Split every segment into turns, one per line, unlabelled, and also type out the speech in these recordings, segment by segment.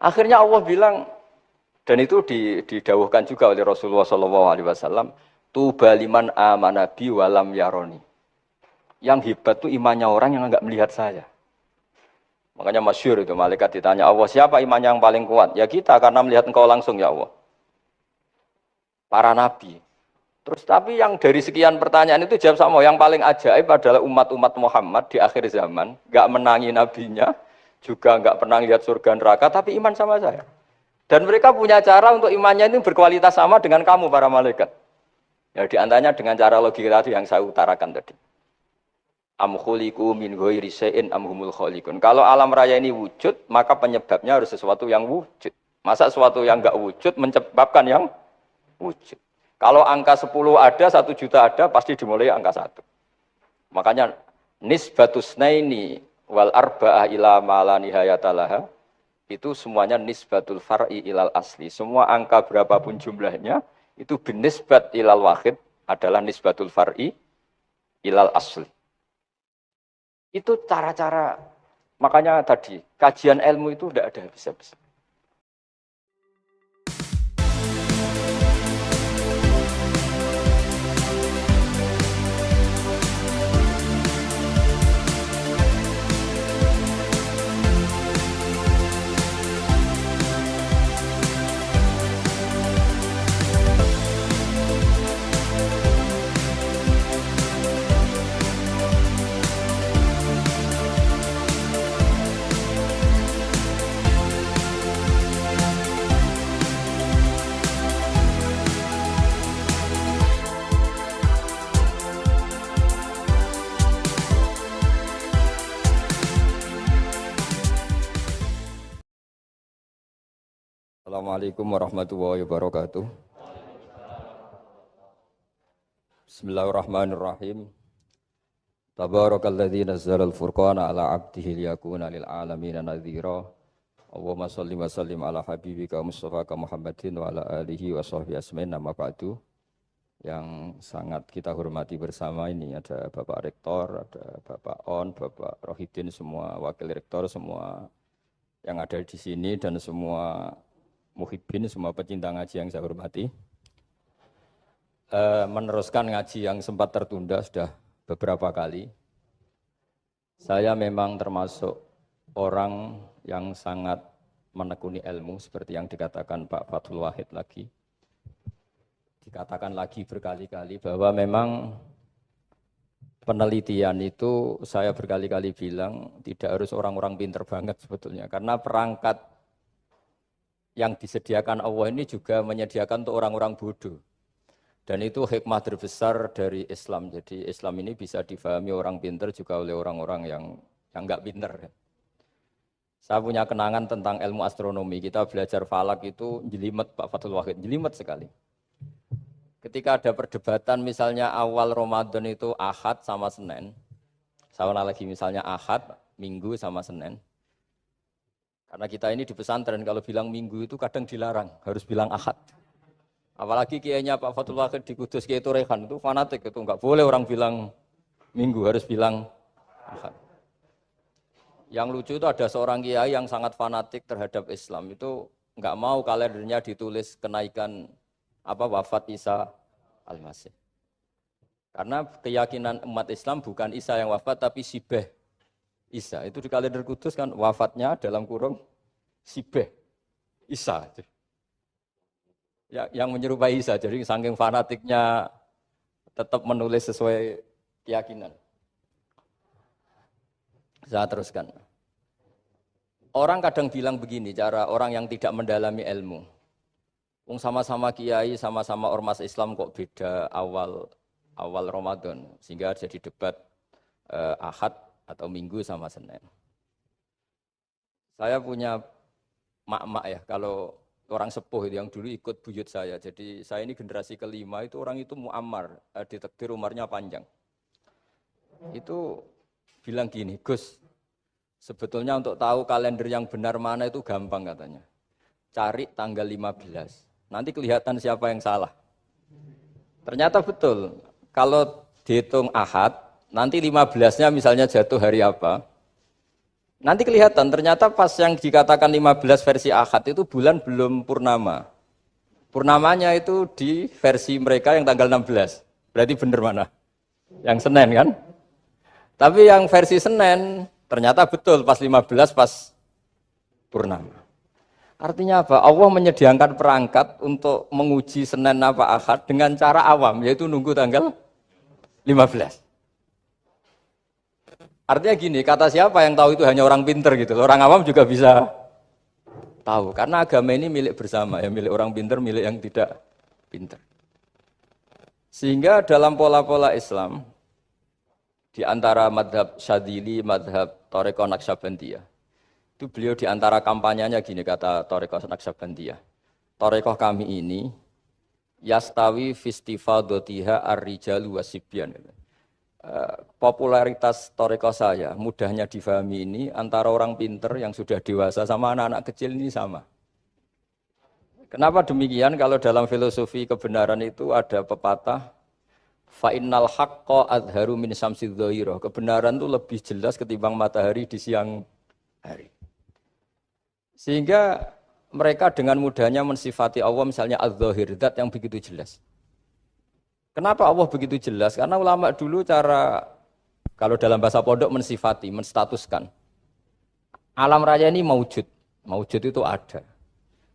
Akhirnya Allah bilang, dan itu didawuhkan juga oleh Rasulullah SAW, tuba liman amana bi walam yaroni. Yang hebat itu imannya orang yang enggak melihat saya. Makanya masyhur itu malaikat ditanya Allah, siapa imannya yang paling kuat? Ya kita, karena melihat engkau langsung ya Allah. Para nabi. Terus tapi yang dari sekian pertanyaan itu jawab sama, yang paling ajaib adalah umat-umat Muhammad di akhir zaman, enggak menangi nabinya, juga enggak pernah lihat surga neraka, tapi iman sama saya. Dan mereka punya cara untuk imannya itu berkualitas sama dengan kamu para malaikat. Ya diantaranya dengan cara logika tadi yang saya utarakan tadi. Am khuliqu min ghairi syai'in am humul khaliqun. Kalau alam raya ini wujud, maka penyebabnya harus sesuatu yang wujud. Masa sesuatu yang enggak wujud menyebabkan yang wujud. Kalau angka 10 ada, 1 juta ada, pasti dimulai angka 1. Makanya nisbatus naini wal arba'ah ila ma la nihayata laha, itu semuanya nisbatul far'i ilal asli. Semua angka berapapun jumlahnya, itu binisbat ilal wahid adalah nisbatul far'i ilal asli. Itu cara-cara, makanya tadi, kajian ilmu itu tidak ada habis-habis. Assalamualaikum warahmatullahi wabarakatuh. Bismillahirrahmanirrahim. Tabarakalladzi nazzalal furqana ala 'abdihi liyakuna lil 'alamin nadhira. Allahumma shalli wa sallim ala habibika Mustafa Muhammadin wa ala alihi wa sahbihi asmain. Nama ba'du. Yang sangat kita hormati bersama ini ada Bapak Rektor, ada Bapak On, Bapak Rohidin, semua wakil rektor, semua yang ada di sini dan semua muhibbin, semua pecinta ngaji yang saya hormati. Meneruskan ngaji yang sempat tertunda sudah beberapa kali. Saya memang termasuk orang yang sangat menekuni ilmu seperti yang dikatakan Pak Fathul Wahid lagi. Dikatakan lagi berkali-kali bahwa memang penelitian itu saya berkali-kali bilang tidak harus orang-orang pinter banget sebetulnya, karena perangkat yang disediakan Allah ini juga menyediakan untuk orang-orang bodoh. Dan itu hikmah terbesar dari Islam. Jadi Islam ini bisa difahami orang pinter juga oleh orang-orang yang enggak pinter. Saya punya kenangan tentang ilmu astronomi. Kita belajar falak itu jelimet Pak Fathul Wahid, jelimet sekali. Ketika ada perdebatan misalnya awal Ramadan itu Ahad sama Senin. Sama lagi misalnya Ahad, Minggu sama Senin. Karena kita ini di pesantren kalau bilang Minggu itu kadang dilarang, harus bilang Ahad. Apalagi kiainya Pak Fathul Wahid di Kudus, Kiai Turehan itu fanatik, itu enggak boleh orang bilang Minggu, harus bilang Ahad. Yang lucu itu ada seorang kiai yang sangat fanatik terhadap Islam, itu enggak mau kalendernya ditulis kenaikan wafat Isa Al-Masih. Karena keyakinan umat Islam bukan Isa yang wafat tapi Sibeh Isa. Itu di kalender Kudus kan wafatnya dalam kurung Sibeh Isa. Ya, yang menyerupai Isa. Jadi saking fanatiknya tetap menulis sesuai keyakinan. Saya teruskan. Orang kadang bilang begini, cara orang yang tidak mendalami ilmu. Sama-sama kiai, sama-sama ormas Islam kok beda awal Ramadan. Sehingga jadi debat Ahad atau Minggu sama Senin. Saya punya mak-mak ya, kalau orang sepuh itu yang dulu ikut buyut saya. Jadi saya ini generasi kelima, itu orang itu muammar, ditakdir umurnya panjang. Itu bilang gini, Gus, sebetulnya untuk tahu kalender yang benar mana itu gampang katanya. Cari tanggal 15, nanti kelihatan siapa yang salah. Ternyata betul, kalau dihitung Ahad, nanti 15-nya misalnya jatuh hari apa, Nanti kelihatan ternyata pas yang dikatakan 15 versi Ahad itu bulan belum purnama. Purnamanya itu di versi mereka yang tanggal 16. Berarti benar mana? Yang Senin kan? Tapi yang versi Senin ternyata betul pas 15 pas purnama. Artinya apa? Allah menyediakan perangkat untuk menguji Senin apa Ahad dengan cara awam, yaitu nunggu tanggal 15. Artinya gini, kata siapa yang tahu itu hanya orang pinter gitu. Orang awam juga bisa tahu. Karena agama ini milik bersama, ya milik orang pinter, milik yang tidak pinter. Sehingga dalam pola-pola Islam, di antara madhab Syadzili, madhab Thariqah Naqsyabandiyah, itu beliau di antara kampanyenya gini, kata Thariqah Naqsyabandiyah. Thariqah kami ini, yastawi fistifadatiha ar-rijalu wasibyan. Popularitas Thariqah saya, mudahnya difahami ini, antara orang pinter yang sudah dewasa sama anak-anak kecil ini sama. Kenapa demikian? Kalau dalam filosofi kebenaran itu ada pepatah, fa'innal haqqa adharu min syamsidz dhahirah. Kebenaran itu lebih jelas ketimbang matahari di siang hari. Sehingga mereka dengan mudahnya mensifati Allah misalnya adz-dzahir, zat yang begitu jelas. Kenapa Allah begitu jelas? Karena ulama dulu cara, kalau dalam bahasa pondok mensifati, menstatuskan. Alam raya ini maujud. Maujud itu ada.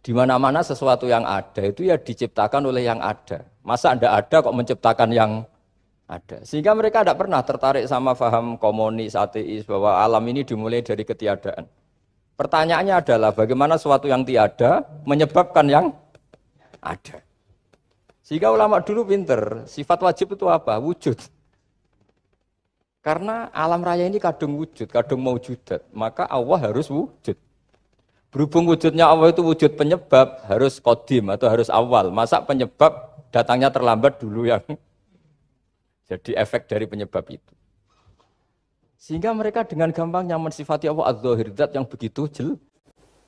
Di mana-mana sesuatu yang ada itu ya diciptakan oleh yang ada. Masa tidak ada kok menciptakan yang ada. Sehingga mereka tidak pernah tertarik sama faham komunis, ateis, bahwa alam ini dimulai dari ketiadaan. Pertanyaannya adalah bagaimana sesuatu yang tiada menyebabkan yang ada. Sehingga ulama dulu pinter, sifat wajib itu apa? Wujud. Karena alam raya ini kadung wujud, kadung maujudat, maka Allah harus wujud. Berhubung wujudnya Allah itu wujud penyebab, harus qadim atau harus awal. Masa penyebab datangnya terlambat dulu yang jadi efek dari penyebab itu. Sehingga mereka dengan gampangnya mensifati Allah adz-dzahir, zat yang begitu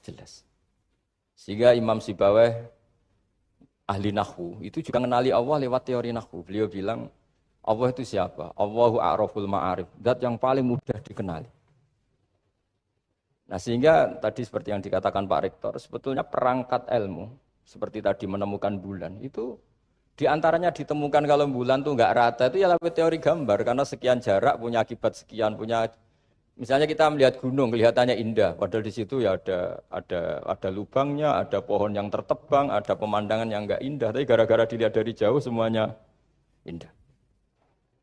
jelas. Sehingga Imam Sibawayh ahli nahwu itu juga mengenali Allah lewat teori nahwu. Beliau bilang Allah itu siapa? Allahu a'raful ma'arif, zat yang paling mudah dikenali. Nah sehingga tadi seperti yang dikatakan Pak Rektor, sebetulnya perangkat ilmu seperti tadi menemukan bulan itu diantaranya ditemukan kalau bulan tuh nggak rata itu ya lewat teori gambar karena sekian jarak punya akibat sekian, punya misalnya kita melihat gunung kelihatannya indah, padahal di situ ya ada lubangnya, ada pohon yang tertebang, ada pemandangan yang enggak indah, tapi gara-gara dilihat dari jauh semuanya indah.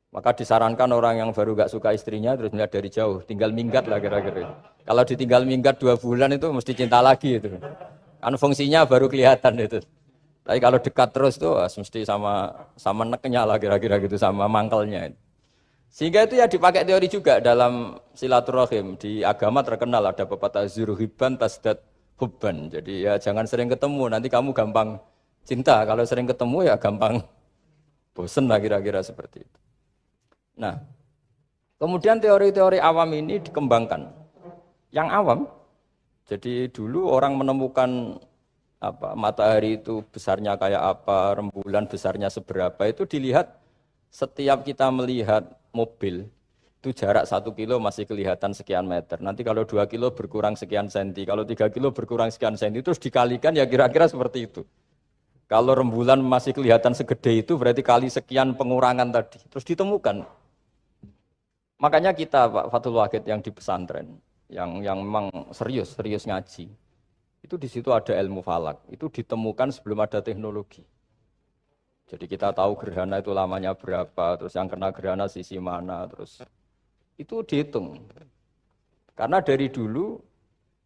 Maka disarankan orang yang baru enggak suka istrinya terus melihat dari jauh, tinggal minggat lah kira-kira. Kalau ditinggal minggat 2 bulan itu mesti cinta lagi itu. Kan fungsinya baru kelihatan itu. Tapi kalau dekat terus tuh mesti sama neknya lah kira-kira gitu, sama mangkelnya. Sehingga itu ya dipakai teori juga dalam silaturahim. Di agama terkenal ada pepatah zuruhibban tasdad hubban. Jadi ya jangan sering ketemu, nanti kamu gampang cinta. Kalau sering ketemu ya gampang bosen lah kira-kira seperti itu. Nah, kemudian teori-teori awam ini dikembangkan. Yang awam, jadi dulu orang menemukan matahari itu besarnya kayak apa, rembulan besarnya seberapa, itu dilihat setiap kita melihat mobil itu jarak 1 kilo masih kelihatan sekian meter. Nanti kalau 2 kilo berkurang sekian senti, kalau 3 kilo berkurang sekian senti, terus dikalikan ya kira-kira seperti itu. Kalau rembulan masih kelihatan segede itu berarti kali sekian pengurangan tadi. Terus ditemukan. Makanya kita Pak Fathul Wahid yang di pesantren, yang memang serius ngaji, itu di situ ada ilmu falak. Itu ditemukan sebelum ada teknologi. Jadi kita tahu gerhana itu lamanya berapa, terus yang kena gerhana sisi mana, terus itu dihitung. Karena dari dulu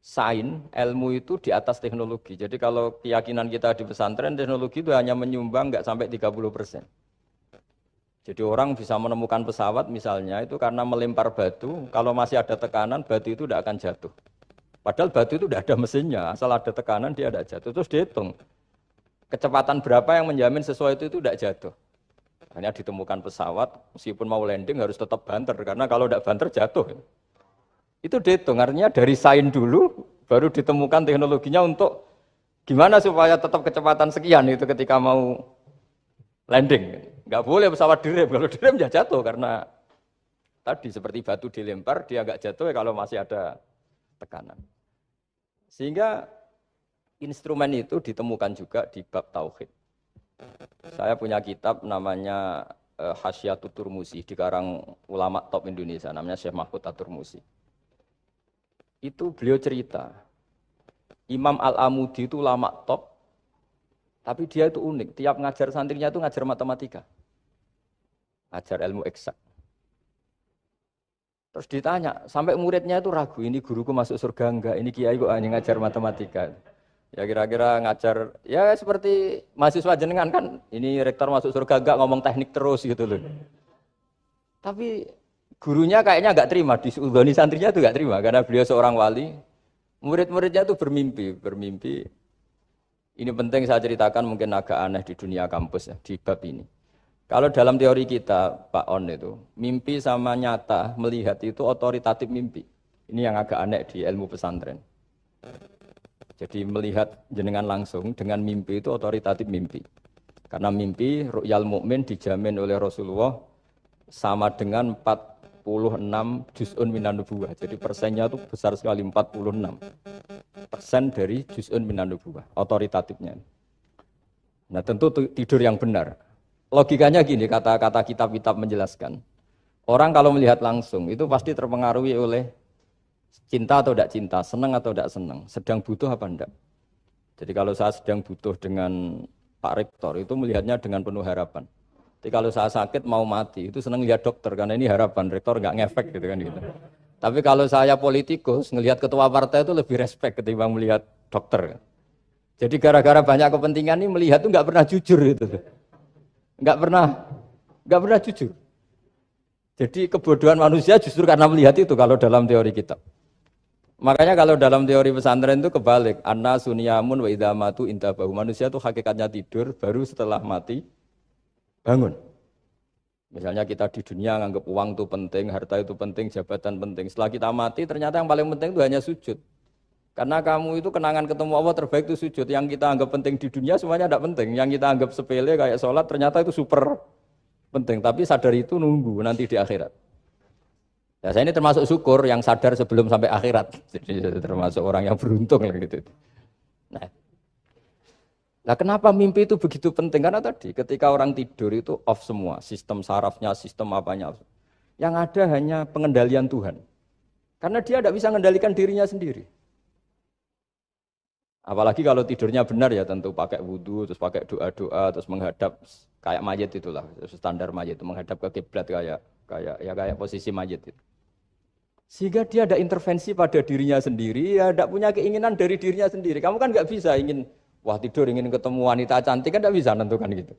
sains, ilmu itu di atas teknologi. Jadi kalau keyakinan kita di pesantren, teknologi itu hanya menyumbang nggak sampai 30%. Jadi orang bisa menemukan pesawat misalnya itu karena melempar batu, kalau masih ada tekanan, batu itu tidak akan jatuh. Padahal batu itu tidak ada mesinnya, asal ada tekanan dia tidak jatuh. Terus dihitung. Kecepatan berapa yang menjamin sesuai itu tidak jatuh. Hanya ditemukan pesawat, meskipun mau landing harus tetap banter, karena kalau tidak banter jatuh. Itu dihitung, artinya dari sains dulu, baru ditemukan teknologinya untuk gimana supaya tetap kecepatan sekian itu ketika mau landing. Nggak boleh pesawat direm, kalau direm ya jatuh, karena tadi seperti batu dilempar, dia nggak jatuh ya kalau masih ada tekanan. Sehingga instrumen itu ditemukan juga di bab tauhid. Saya punya kitab namanya Hasyiatut Turmusi, dikarang ulama top Indonesia, namanya Syekh Mahfud At-Turmusi. Itu beliau cerita, Imam Al-Amudi itu ulama top, tapi dia itu unik, tiap ngajar santrinya itu ngajar matematika, ngajar ilmu eksak. Terus ditanya, sampai muridnya itu ragu, ini guruku masuk surga enggak, ini kiai kok hanya ngajar matematika. Ya kira-kira ngajar, ya seperti mahasiswa jenengan kan, ini rektor masuk surga enggak, ngomong teknik terus gitu loh. Tapi gurunya kayaknya enggak terima, diudhoni santrinya itu enggak terima, karena beliau seorang wali. Murid-muridnya itu bermimpi. Ini penting saya ceritakan, mungkin agak aneh di dunia kampus ya, di bab ini. Kalau dalam teori kita, Pak On itu, mimpi sama nyata, melihat itu otoritatif mimpi. Ini yang agak aneh di ilmu pesantren. Jadi melihat jenengan langsung dengan mimpi itu otoritatif mimpi. Karena mimpi, ru'yal mukmin dijamin oleh Rasulullah sama dengan 46 juz'un minan nubuwah. Jadi persennya itu besar sekali, 46% dari juz'un minan nubuwah, otoritatifnya. Nah tentu tidur yang benar. Logikanya gini, kata-kata kitab-kitab menjelaskan. Orang kalau melihat langsung itu pasti terpengaruhi oleh cinta atau tidak cinta, senang atau tidak senang, sedang butuh apa tidak. Jadi kalau saya sedang butuh dengan Pak Rektor itu melihatnya dengan penuh harapan. Jadi kalau saya sakit mau mati itu senang lihat dokter karena ini harapan, Rektor nggak ngefek gitu kan gitu. Tapi kalau saya politikus ngelihat ketua partai itu lebih respect ketimbang melihat dokter. Jadi gara-gara banyak kepentingan ini melihat itu nggak pernah jujur gitu. Nggak pernah jujur. Jadi kebodohan manusia justru karena melihat itu kalau dalam teori kita. Makanya kalau dalam teori pesantren itu kebalik, anna sunyamun wa idza matu intabahu. Manusia itu hakikatnya tidur, baru setelah mati bangun. Misalnya kita di dunia nganggap uang itu penting, harta itu penting, jabatan penting. Setelah kita mati ternyata yang paling penting itu hanya sujud. Karena kamu itu kenangan ketemu Allah terbaik itu sujud. Yang kita anggap penting di dunia semuanya tidak penting. Yang kita anggap sepele kayak sholat ternyata itu super penting. Tapi sadar itu nunggu nanti di akhirat. Ya, saya ini termasuk syukur yang sadar sebelum sampai akhirat. Jadi termasuk orang yang beruntung lah gitu. Nah, kenapa mimpi itu begitu penting? Karena tadi ketika orang tidur itu off semua, sistem sarafnya, sistem apanya. Yang ada hanya pengendalian Tuhan. Karena dia tidak bisa mengendalikan dirinya sendiri. Apalagi kalau tidurnya benar ya tentu pakai wudhu, terus pakai doa-doa, terus menghadap kayak mayit itulah, standar mayit itu menghadap ke kiblat kayak posisi mayit itu. Sehingga dia ada intervensi pada dirinya sendiri, ya tidak punya keinginan dari dirinya sendiri. Kamu kan nggak bisa ingin, wah tidur ingin ketemu wanita cantik kan tidak bisa nentukan gitu.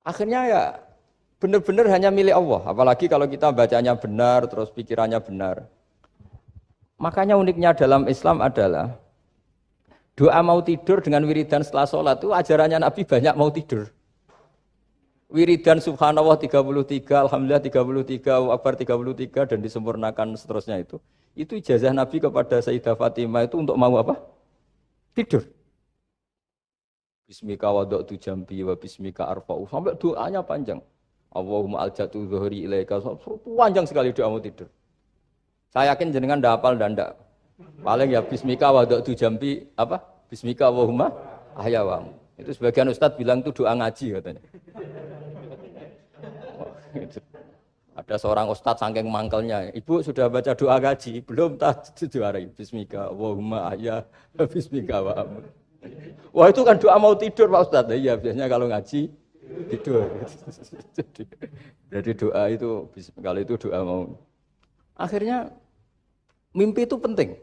Akhirnya ya benar-benar hanya milik Allah. Apalagi kalau kita bacanya benar, terus pikirannya benar. Makanya uniknya dalam Islam adalah doa mau tidur dengan wiridan setelah sholat itu ajarannya Nabi banyak mau tidur. Wiridan subhanallah 33, alhamdulillah 33, Allahu akbar 33 dan disempurnakan seterusnya itu. Itu ijazah Nabi kepada Sayyidah Fatimah itu untuk mau apa? Tidur. Bismika wada'tu jambi wa bismika arfa'u. Sampai doanya panjang. Allahumma aljatu dhuhri ilaika. Panjang sekali doa mau tidur. Saya yakin jenengan ndak hafal dan ndak. Paling ya bismika wada'tu jambi apa? Bismika Allahumma ahyawamu. Itu sebagian ustadz bilang itu doa ngaji katanya. Ada seorang ustadz saking mangkelnya, ibu sudah baca doa ngaji, belum tak juara bismika Allahumma ahya bismika wa amu. Wah itu kan doa mau tidur Pak Ustadz. Iya biasanya kalau ngaji tidur. Jadi doa itu kalau itu doa mau. Akhirnya mimpi itu penting.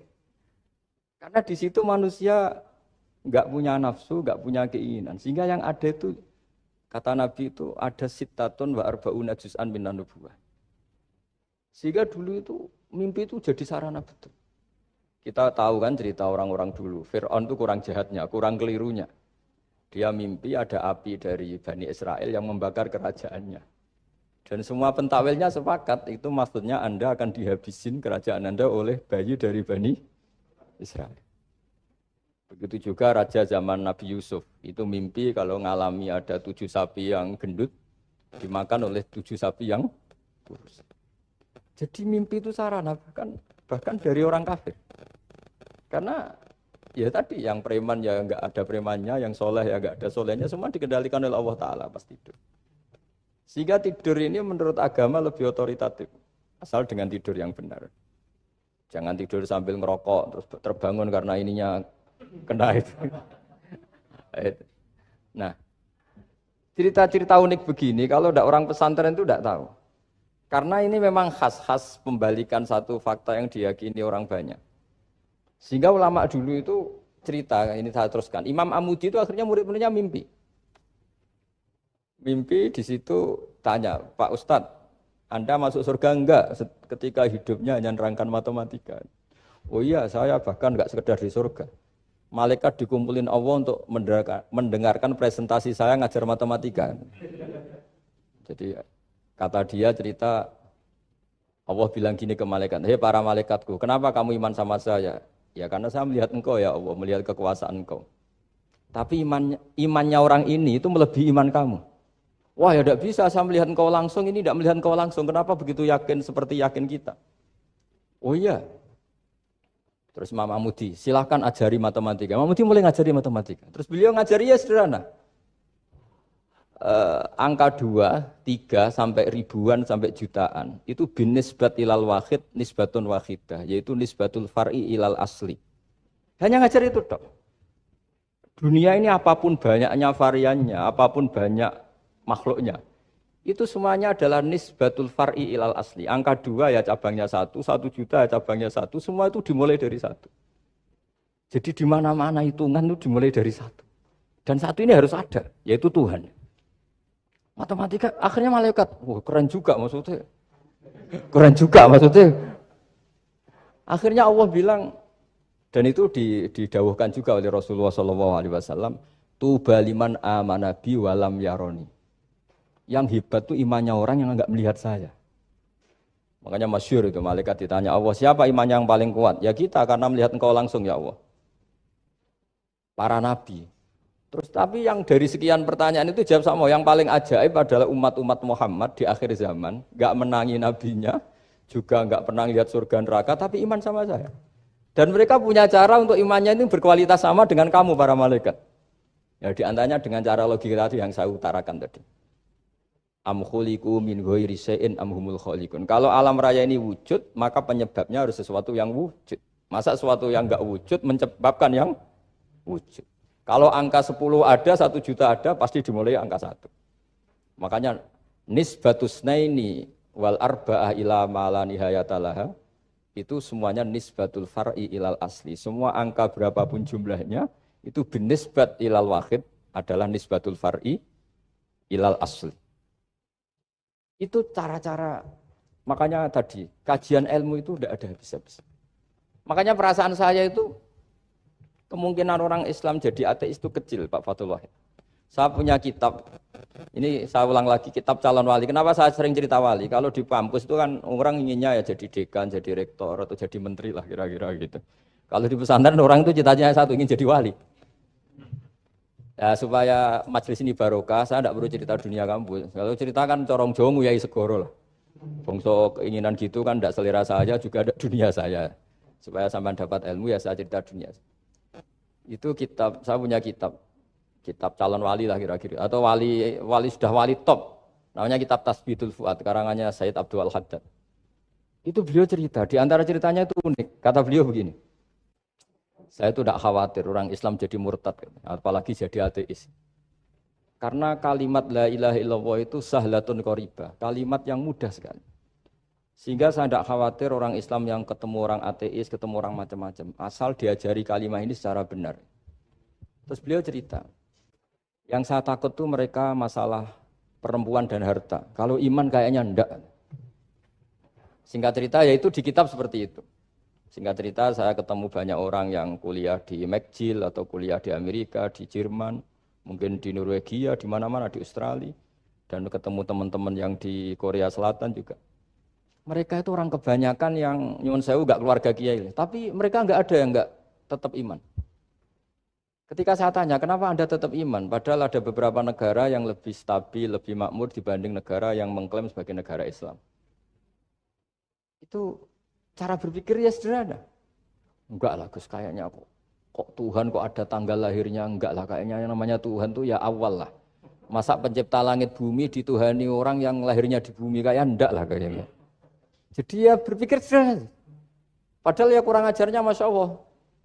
Karena di situ manusia enggak punya nafsu, enggak punya keinginan. Sehingga yang ada itu kata Nabi itu ada sittatun wa arba'una juz'an minan nubuwah. Sehingga dulu itu mimpi itu jadi sarana betul. Kita tahu kan cerita orang-orang dulu. Fir'aun itu kurang jahatnya, kurang kelirunya. Dia mimpi ada api dari Bani Israel yang membakar kerajaannya. Dan semua pentakwilnya sepakat itu maksudnya Anda akan dihabisin kerajaan Anda oleh bayi dari Bani Israel. Begitu juga raja zaman Nabi Yusuf. Itu mimpi kalau ngalami ada 7 sapi yang gendut dimakan oleh 7 sapi yang kurus. Jadi mimpi itu sarana, bahkan bahkan dari orang kafir. Karena ya tadi yang preman ya nggak ada premannya, yang soleh ya nggak ada solehnya, semua dikendalikan oleh Allah Taala pas tidur. Sehingga tidur ini menurut agama lebih otoritatif, asal dengan tidur yang benar. Jangan tidur sambil ngerokok terus terbangun karena ininya kena itu. Nah, cerita-cerita unik begini kalau tidak orang pesantren itu tidak tahu. Karena ini memang khas pembalikan satu fakta yang diyakini orang banyak. Sehingga ulama dulu itu cerita, ini saya teruskan. Imam Amudi itu akhirnya murid-muridnya mimpi. Mimpi di situ tanya, Pak Ustadz, Anda masuk surga enggak ketika hidupnya hanya nerangkan matematika? Oh iya, saya bahkan enggak sekedar di surga. Malaikat dikumpulin Allah untuk mendengarkan presentasi saya ngajar matematika. Jadi kata dia cerita, Allah bilang gini ke malaikat, hei para malaikatku, kenapa kamu iman sama saya? Ya karena saya melihat engkau ya Allah, melihat kekuasaan engkau. Tapi imannya orang ini itu melebihi iman kamu. Wah ya tidak bisa, saya melihat engkau langsung, ini tidak melihat engkau langsung. Kenapa begitu yakin seperti yakin kita? Oh iya. Terus Imam Amudi, silahkan ajari matematika. Imam Amudi mulai ngajari matematika. Terus beliau ngajari ya sederhana. Angka 2, 3, sampai ribuan, sampai jutaan. Itu bin nisbat ilal wahid, nisbatun wahidah. Yaitu nisbatul far'i ilal asli. Hanya ngajar itu dok. Dunia ini apapun banyaknya variannya, apapun banyak makhluknya. Itu semuanya adalah nisbatul far'i ilal asli. Angka 2 ya cabangnya 1, 1 juta ya cabangnya 1. Semua itu dimulai dari 1. Jadi di mana-mana hitungan itu dimulai dari 1. Dan 1 ini harus ada, yaitu Tuhan. Matematika akhirnya malaikat, wah keren juga maksudnya. Keren juga maksudnya. Akhirnya Allah bilang, dan itu didawuhkan juga oleh Rasulullah SAW, tuba liman amana bi walam yaroni. Yang hebat itu imannya orang yang enggak melihat saya. Makanya masyhur itu malaikat ditanya Allah, siapa imannya yang paling kuat? Ya kita karena melihat engkau langsung ya Allah. Para nabi. Terus tapi yang dari sekian pertanyaan itu jawab sama, yang paling ajaib adalah umat-umat Muhammad di akhir zaman, enggak menangi nabinya, juga enggak pernah lihat surga neraka, tapi iman sama saya. Dan mereka punya cara untuk imannya itu berkualitas sama dengan kamu para malaikat. Ya diantaranya dengan cara logika tadi yang saya utarakan tadi. Am khuliqu min ghairi syai'in am humul khaliqun. Kalau alam raya ini wujud, maka penyebabnya harus sesuatu yang wujud. Masa sesuatu yang enggak wujud menyebabkan yang wujud. Kalau angka 10 ada, 1 juta ada, pasti dimulai angka 1. Makanya nisbatusnaini wal arba'ah ila ma la nihayatalaha itu semuanya nisbatul far'i ilal asli. Semua angka berapapun jumlahnya itu binisbat ilal wahid adalah nisbatul far'i ilal asli. Itu cara-cara, makanya tadi kajian ilmu itu tidak ada habis-habis. Makanya perasaan saya itu kemungkinan orang Islam jadi ateis itu kecil, Pak Fathul Wahid. Saya punya kitab, ini saya ulang lagi, kitab calon wali. Kenapa saya sering cerita wali? Kalau di kampus itu kan orang inginnya ya jadi dekan, jadi rektor, atau jadi menteri lah kira-kira gitu. Kalau di pesantren orang itu cita-citanya satu, ingin jadi wali. Ya, supaya majelis ini barokah, saya tidak perlu cerita dunia kampus. Kalau ceritakan corong Jawa nguyai segoro lah. Bongso keinginan gitu kan tidak selera saya, juga ada dunia saya. Supaya sampai dapat ilmu ya saya cerita dunia. Itu kitab, saya punya kitab calon wali lah kira-kira, atau wali sudah wali top, namanya kitab Tasbidul Fuad, karangannya Sayyid Abdul Al-Haddad. Itu beliau cerita, di antara ceritanya itu unik, kata beliau begini, saya itu tidak khawatir orang Islam jadi murtad, apalagi jadi ateis, karena kalimat la ilaha illallah itu sahlatun qoribah, kalimat yang mudah sekali. Sehingga saya tidak khawatir orang Islam yang ketemu orang ateis, ketemu orang macam-macam. Asal diajari kalimat ini secara benar. Terus beliau cerita, yang saya takut tuh mereka masalah perempuan dan harta. Kalau iman kayaknya enggak. Singkat cerita, yaitu di kitab seperti itu. Singkat cerita, saya ketemu banyak orang yang kuliah di McGill atau kuliah di Amerika, di Jerman, mungkin di Norwegia, di mana-mana, di Australia. Dan ketemu teman-teman yang di Korea Selatan juga. Mereka itu orang kebanyakan yang nyuwun sewu enggak keluarga kiai, tapi mereka enggak ada yang enggak tetap iman. Ketika saya tanya, kenapa Anda tetap iman? Padahal ada beberapa negara yang lebih stabil, lebih makmur dibanding negara yang mengklaim sebagai negara Islam. Itu cara berpikir ya sederhana. Enggak lah Gus, kayaknya kok Tuhan kok ada tanggal lahirnya, enggak lah, kayaknya yang namanya Tuhan tuh ya awal lah. Masa pencipta langit bumi dituhani orang yang lahirnya di bumi, kayak enggak lah kayaknya. Jadi ya berpikir sederhana. Padahal ya kurang ajarnya Masya Allah.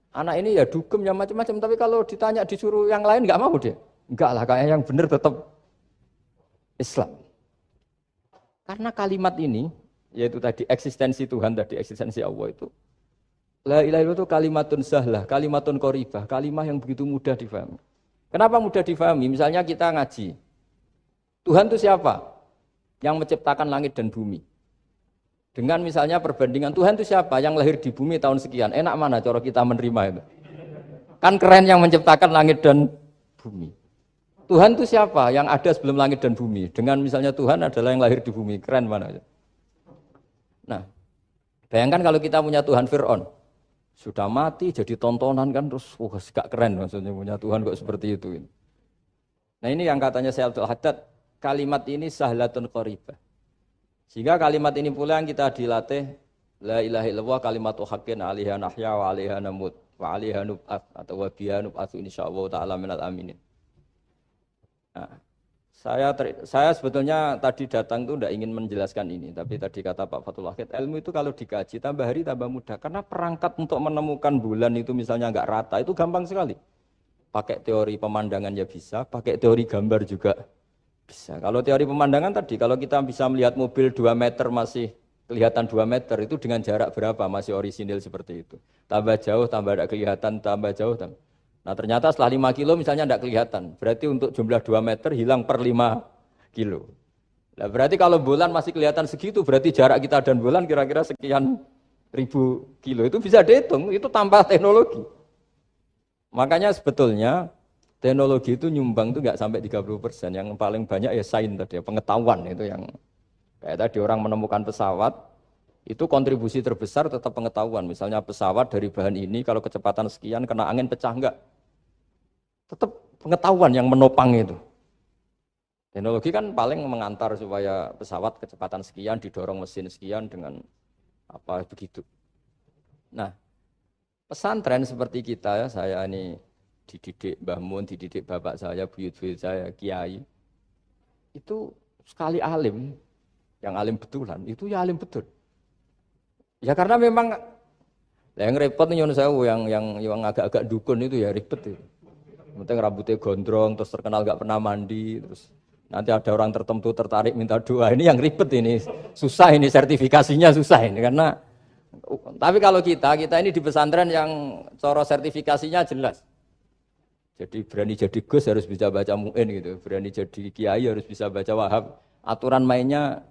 Anak ini ya dugem ya macam-macam, tapi kalau ditanya disuruh yang lain enggak mau dia. Enggak lah, kayak yang benar tetap Islam. Karena kalimat ini, yaitu tadi eksistensi Tuhan, tadi eksistensi Allah itu, la ilaha illallah itu kalimatun sahlah, kalimatun qoribah, kalimah yang begitu mudah difahami. Kenapa mudah difahami? Misalnya kita ngaji. Tuhan itu siapa? Yang menciptakan langit dan bumi. Dengan misalnya perbandingan Tuhan itu siapa? Yang lahir di bumi tahun sekian. Enak mana cara kita menerima itu? Kan keren yang menciptakan langit dan bumi. Tuhan itu siapa? Yang ada sebelum langit dan bumi. Dengan misalnya Tuhan adalah yang lahir di bumi. Keren mana? Nah, bayangkan kalau kita punya Tuhan Fir'aun. Sudah mati jadi tontonan kan, terus gak keren maksudnya punya Tuhan kok seperti itu. Nah ini yang katanya Syekh Abdul Haddad, kalimat ini sahlatun qoribah. Sehingga kalimat ini pula yang kita dilatih, la ilaha illallah kalimatu haqqin alaiha nahya wa alaiha namut wa alaiha nub'ats atau wa biha nub'ats insyaallah taala minal aminin. Nah, saya sebetulnya tadi datang itu tidak ingin menjelaskan ini, tapi tadi kata Pak Fathul Wahid, ilmu itu kalau dikaji tambah hari tambah mudah, karena perangkat untuk menemukan bulan itu misalnya nggak rata itu gampang sekali. Pakai teori pemandangan ya bisa, pakai teori gambar juga bisa. Kalau teori pemandangan tadi, kalau kita bisa melihat mobil 2 meter masih kelihatan 2 meter, itu dengan jarak berapa masih orisinil seperti itu. Tambah jauh, tambah tidak kelihatan, tambah jauh, tambah. Nah ternyata setelah 5 kilo misalnya tidak kelihatan. Berarti untuk jumlah 2 meter hilang per 5 kilo. Nah berarti kalau bulan masih kelihatan segitu, berarti jarak kita dan bulan kira-kira sekian ribu kilo. Itu bisa dihitung, itu tanpa teknologi. Makanya sebetulnya teknologi itu nyumbang itu nggak sampai 30%. Yang paling banyak ya sains tadi, pengetahuan itu yang kayak tadi orang menemukan pesawat, itu kontribusi terbesar tetap pengetahuan. Misalnya pesawat dari bahan ini kalau kecepatan sekian kena angin pecah enggak? Tetap pengetahuan yang menopang itu. Teknologi kan paling mengantar supaya pesawat kecepatan sekian didorong mesin sekian dengan apa begitu. Nah, pesantren seperti kita ya, saya ini dididik Mbah Mun, dididik bapak saya, buyut-buyut saya, kiai. Itu sekali alim, yang alim betulan, itu ya alim betul. Ya karena memang yang repot nih yang agak-agak dukun itu ya ribet itu. Penting rambutnya gondrong, terus terkenal gak pernah mandi, terus nanti ada orang tertentu tertarik minta doa. Ini yang ribet ini, susah ini sertifikasinya susah ini karena. Tapi kalau kita ini di pesantren yang cara sertifikasinya jelas. Jadi berani jadi Gus harus bisa baca Mu'in gitu, berani jadi Kiai harus bisa baca Wahab. Aturan mainnya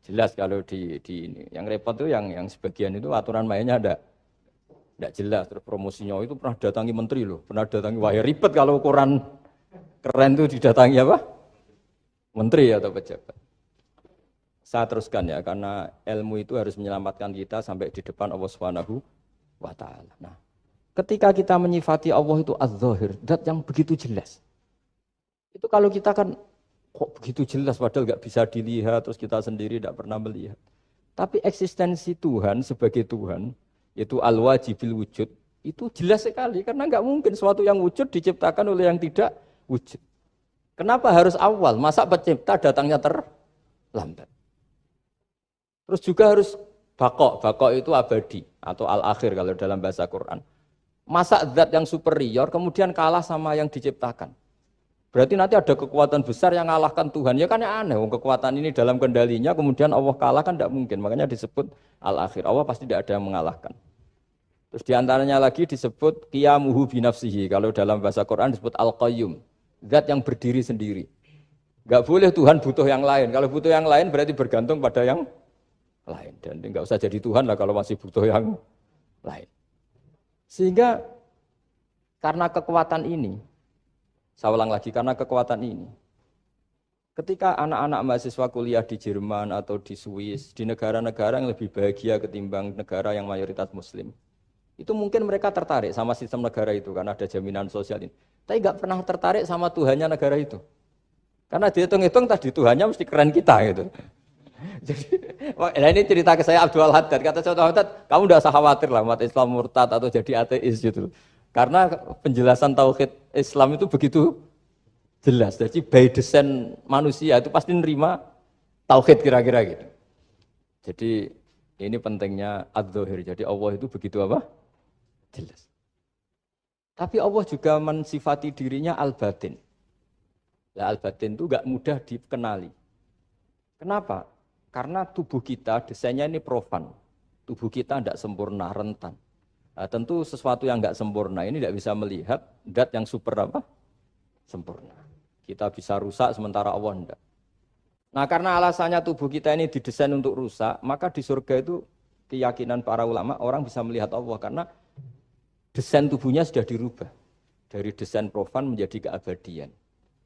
jelas kalau di ini. Yang repot tuh yang sebagian itu aturan mainnya tidak jelas. Terus promosinya itu pernah datangi menteri loh, pernah datangi, wah ya ribet kalau ukuran keren tuh didatangi apa? Menteri atau pejabat. Saya teruskan ya, karena ilmu itu harus menyelamatkan kita sampai di depan Allah Subhanahu wa Ta'ala. Nah, ketika kita menyifati Allah itu az-zahir, zat yang begitu jelas. Itu kalau kita kan kok begitu jelas padahal nggak bisa dilihat, terus kita sendiri tidak pernah melihat. Tapi eksistensi Tuhan sebagai Tuhan, yaitu al-wajibil wujud, itu jelas sekali karena nggak mungkin suatu yang wujud diciptakan oleh yang tidak wujud. Kenapa harus awal? Masa pencipta datangnya terlambat? Terus juga harus bakok itu abadi atau al-akhir kalau dalam bahasa Quran. Masa zat yang superior kemudian kalah sama yang diciptakan. Berarti nanti ada kekuatan besar yang mengalahkan Tuhan. Ya kan ya aneh, kekuatan ini dalam kendalinya kemudian Allah kalah kan tidak mungkin. Makanya disebut al-akhir. Allah pasti tidak ada yang mengalahkan. Terus diantaranya lagi disebut qiyamuhu binafsihi. Kalau dalam bahasa Quran disebut al-qayyum. Zat yang berdiri sendiri. Enggak boleh Tuhan butuh yang lain. Kalau butuh yang lain berarti bergantung pada yang lain. Dan enggak usah jadi Tuhan lah kalau masih butuh yang lain. Sehingga karena kekuatan ini, saya ulang lagi, karena kekuatan ini, ketika anak-anak mahasiswa kuliah di Jerman atau di Swiss, di negara-negara yang lebih bahagia ketimbang negara yang mayoritas Muslim, itu mungkin mereka tertarik sama sistem negara itu karena ada jaminan sosial ini. Tapi nggak pernah tertarik sama Tuhannya negara itu. Karena dihitung-hitung tadi Tuhannya mesti keren kita gitu. Jadi, nah ini cerita ke saya Abdul Haddad. Kata saya Abdul Haddad, kamu tidak usah khawatir lah umat Islam murtad atau jadi ateis gitu. Karena penjelasan tauhid Islam itu begitu jelas. Jadi by design manusia itu pasti nerima tauhid kira-kira gitu. Jadi ini pentingnya adz-dzahir. Jadi Allah itu begitu apa? Jelas. Tapi Allah juga mensifati dirinya al-batin. Nah, al-batin itu gak mudah dikenali. Kenapa? Karena tubuh kita desainnya ini profan. Tubuh kita tidak sempurna, rentan. Nah, tentu sesuatu yang gak sempurna ini tidak bisa melihat dat yang super apa? Sempurna. Kita bisa rusak sementara Allah tidak. Nah karena alasannya tubuh kita ini didesain untuk rusak, maka di surga itu keyakinan para ulama orang bisa melihat Allah karena desain tubuhnya sudah dirubah dari desain profan menjadi keabadian,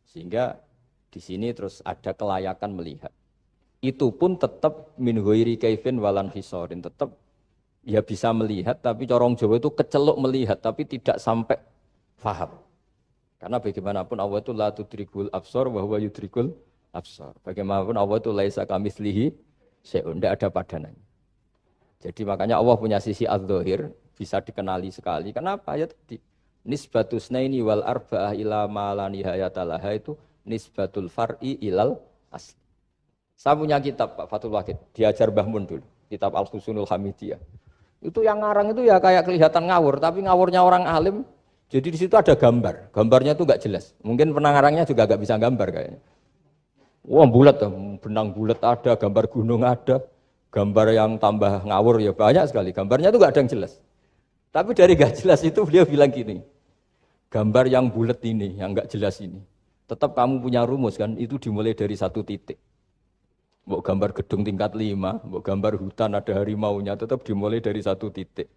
sehingga di sini terus ada kelayakan melihat. Itu pun tetap min ghairi kaifin walan hisorin, tetap ya bisa melihat, tapi corong Jawa itu kecelok melihat, tapi tidak sampai faham. Karena bagaimanapun Allah itu la tudrikul absar wa huwa yudrikul absar. Bagaimanapun Allah itu laisa kamitslihi syai'un, tidak ada padanannya. Jadi makanya Allah punya sisi adz-dzahir bisa dikenali sekali. Kenapa? Ya tadi nisbatus naini wal arba'ah ila ma la nihayata laha itu nisbatul far'i ilal asli. Saya punya kitab Pak Fathul Wahid, diajar Mbah Mun dulu, kitab Al-Husunul Hamidiyah. Itu yang ngarang itu ya kayak kelihatan ngawur, tapi ngawurnya orang alim. Jadi di situ ada gambar, gambarnya itu enggak jelas. Mungkin pengarangnya juga enggak bisa gambar kayaknya. Wah bulat, benang bulat ada, gambar gunung ada, gambar yang tambah ngawur ya banyak sekali. Gambarnya itu enggak ada yang jelas. Tapi dari enggak jelas itu beliau bilang gini, gambar yang bulat ini, yang enggak jelas ini, tetap kamu punya rumus kan, itu dimulai dari satu titik. Mau gambar gedung tingkat 5, mau gambar hutan ada harimaunya, tetap dimulai dari satu titik.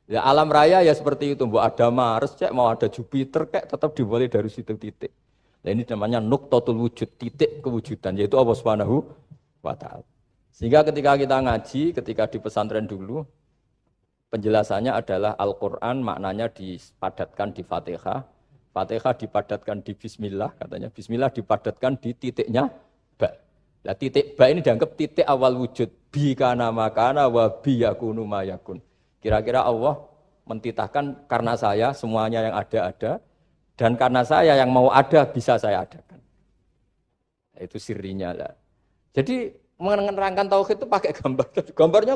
Ya alam raya ya seperti itu, mau ada Mars, cek mau ada Jupiter, kayak tetap dimulai dari situ titik. Nah ini namanya nuqtatul wujud, titik kewujudan, yaitu Allah Subhanahu wa Ta'ala. Sehingga ketika kita ngaji, ketika di pesantren dulu, penjelasannya adalah Al-Quran maknanya dipadatkan di Fatihah, Fatihah dipadatkan di Bismillah, katanya Bismillah dipadatkan di titiknya ba. Nah titik ba ini dianggap titik awal wujud, bi kana makana wa bi yakunu ma yakun. Kira-kira Allah mentitahkan karena saya semuanya yang ada, dan karena saya yang mau ada bisa saya adakan. Itu sirinya lah. Jadi menerangkan tauhid itu pakai gambar. Gambarnya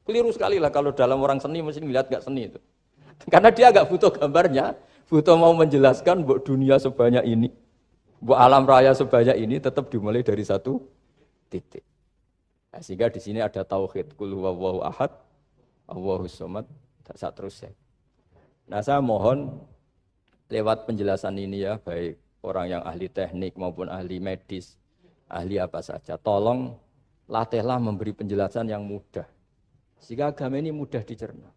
keliru sekali lah kalau dalam orang seni mesti melihat gak seni itu. Karena dia gak butuh gambarnya, butuh mau menjelaskan bahwa dunia sebanyak ini, bahwa alam raya sebanyak ini tetap dimulai dari satu titik. Nah, sehingga di sini ada tauhid qul huwallahu ahad, Allahus samad, tak terus ya. Nah saya mohon lewat penjelasan ini ya, baik orang yang ahli teknik maupun ahli medis, ahli apa saja, tolong latihlah memberi penjelasan yang mudah, sehingga agama ini mudah dicerna.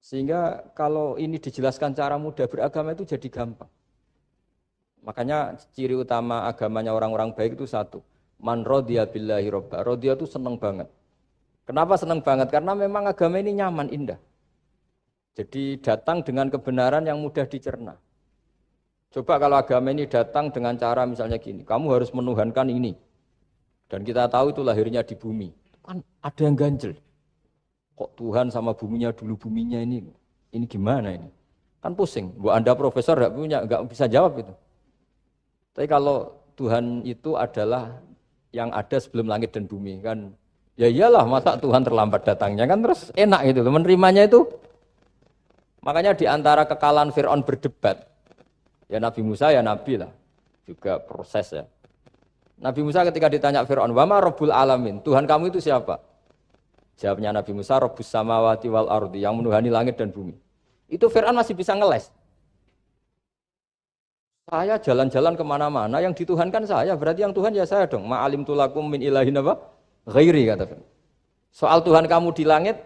Sehingga kalau ini dijelaskan cara mudah, beragama itu jadi gampang. Makanya ciri utama agamanya orang-orang baik itu satu, man radiya billahi robba. Radiya itu senang banget. Kenapa senang banget? Karena memang agama ini nyaman, indah. Jadi datang dengan kebenaran yang mudah dicerna. Coba kalau agama ini datang dengan cara misalnya gini, kamu harus menuhankan ini. Dan kita tahu itu lahirnya di bumi. Kan ada yang ganjel. Kok Tuhan sama buminya dulu buminya ini gimana ini? Kan pusing. Bu Anda profesor nggak bisa jawab itu. Tapi kalau Tuhan itu adalah yang ada sebelum langit dan bumi kan. Ya iyalah, masa Tuhan terlambat datangnya kan terus enak gitu, menerimanya itu. Makanya di antara kekalahan Fir'aun berdebat, ya Nabi Musa ya Nabi lah, juga proses ya. Nabi Musa ketika ditanya Fir'aun, wa ma rabbul alamin, Tuhan kamu itu siapa? Jawabnya Nabi Musa, rabbus samawati wal ardi, yang menuhani langit dan bumi. Itu Fir'aun masih bisa ngeles. Saya jalan-jalan kemana-mana, yang dituhankan saya, berarti yang Tuhan ya saya dong. Ma'alim tulakum min ilahin apa? Ghairi kata Fir'aun. Soal Tuhan kamu di langit,